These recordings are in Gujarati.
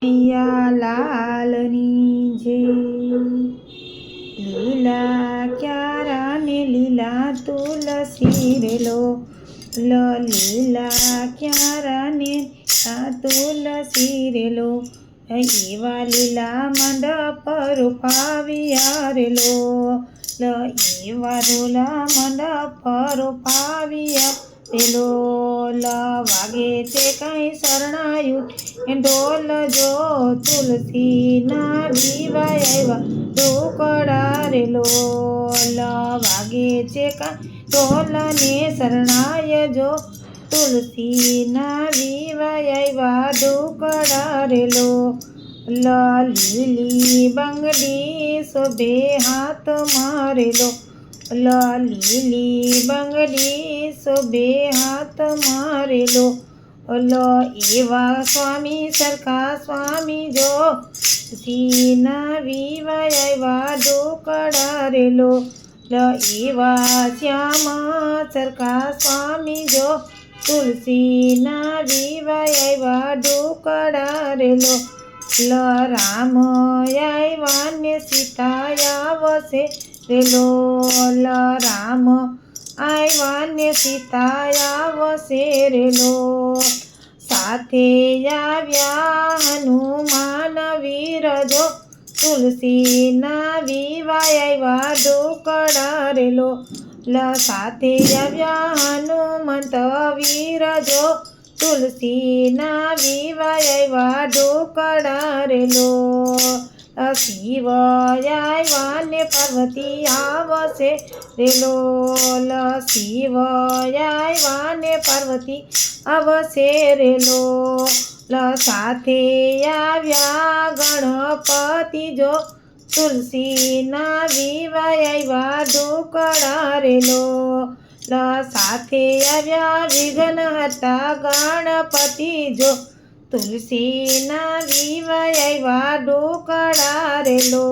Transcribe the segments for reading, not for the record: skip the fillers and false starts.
કનૈયા લાલની જય। લીલા ક્યારા ને લીલા તુલસી રે લો, લીલા ક્યારા ને લીલા તુલસી રે લો, એવા લીલા મંડપ રૂપાવ્યા રે લો, એવા રૂલા મંડપ રૂપાવ્યા રે લો। વાગે છે કઈ શરણાયું ઢોલ જો, તુલસીના વિવાય આવ્યા ઢોકળા રે લો, વાગે છે કાંઈ ઢોલ ને શરણાય જો, તુલસીના વિવાય આવ્યા ઢોકળા રે લો। લીલી બંગડી શોભે હાથ મારેલો, લીલી બંગડી શોભે હાથ મારેલો, એવા સ્વામી સરખા સ્વામી જો, તુલસીના વિવાય આવ્યા ઢોકળા રે લો, એવા શ્યામ સરખા સ્વામી જો, તુલસીના વિવાય આવ્યા ઢોકળા રે લો। રામ આવ્યા ને સીતા આવશે રે લો, રામ આવ્યા ને સીતા આવશે રે લો, સાથે આવ્યા હનુમાન વીર જો, તુલસીના વિવાય આવ્યા ઢોકળા રે લો, સાથે આવ્યા હનુમંત વીર જો, તુલસીના વિવાય આવ્યા ઢોકળા રે લો। શિવ આવ્યા ને પાર્વતી આવશે રે લો, શિવ આવ્યા ને પાર્વતી આવશે રે લો, સાથે આવ્યા ગણપતિ જો, તુલસીના વિવાય આવ્યા ઢોકળા રે લો, સાથે આવ્યા વિઘ્નહર્તા ગણપતિ જો, તુલસીના વિવાય આવ્યા ઢોકળા રે લો,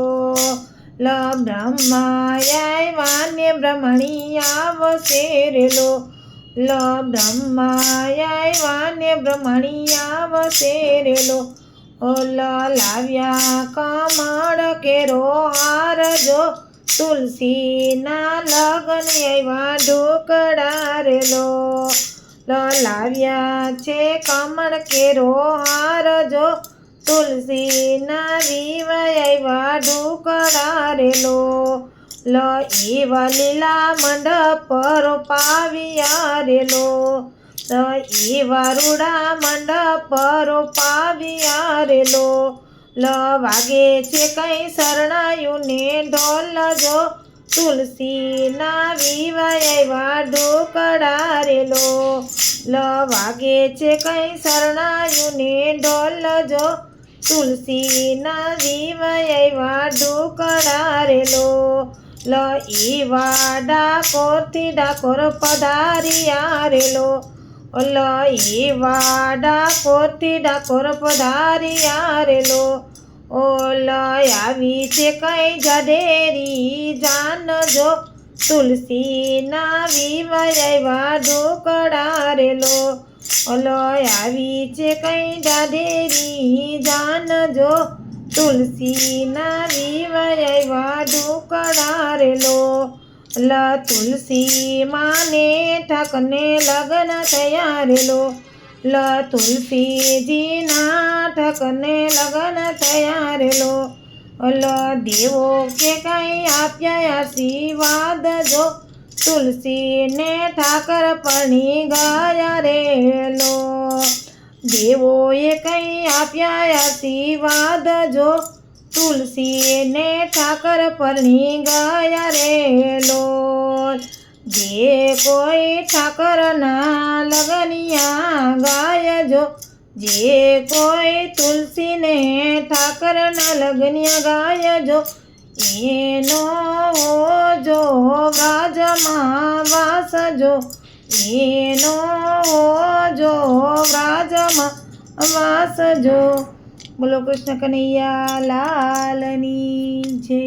બ્રહ્મા આવ્યા ને બ્રહ્મણી આવશે રે લો, બ્રહ્મા આવ્યા ને બ્રહ્મણી આવશે રે લો, લાવ્યા કમળ કેરો હાર જો, તુલસીના લગન આવ્યા ઢોકળા રે લો, લાવ્યા છે કમળ કેરો હાર જો, તુલસીના વિવાય આવ્યા ઢોકળા રે લો, એવા લીલા મંડપ રૂપાવ્યા રે લો, એવા રૂડા મંડપ રૂપાવ્યા રે લો, વાગે છે કઈ શરણાયું ને ઢોલ જો, તુલસીના વિવાય આવ્યા ઢોકળા રે લો, વાગે છે કઈ શરણાયું ને ઢોલ જો, તુલસીના વિવાય આવ્યા ઢોકળા રે લો, એવા ડાકોરથી ડાકોર પધાર્યા રે લો, એવા ડાકોરથી ડાકોર પધાર્યા રે લો, આવી છે કઈ જાડેરી જાન જો, તુલસીના વિવાય આવ્યા ઢોકળા રે લો, આવી છે કઈ જાડેરી જાન જો, તુલસીના વિવાય આવ્યા ઢોકળા રે લો, તુલસી માને ઠાકને લગ્ન થયા રે લો, તુલસીજીના ઠાકને લગ્ન થયા રે લો, દેવો કે કઈ આપ્યા આશીર્વાદ જો, તુલસીને ઠાકર પરણી ગયા રે લો, દેવોએ કઈ આપ્યા આશીર્વાદ જો, તુલસીને ઠાકર પરણી ગયા રે લો, જે કોઈ ઠાકરના લગનિયા ગાય જો, જે કોઈ તુલસીને ઠાકરના લગનિયા ગાય જો, એનો જો વ્રાજમાં વાસ જો, એનો જો વ્રાજમાં વાસ જો। બોલો કૃષ્ણ કનૈયા લાલની જય।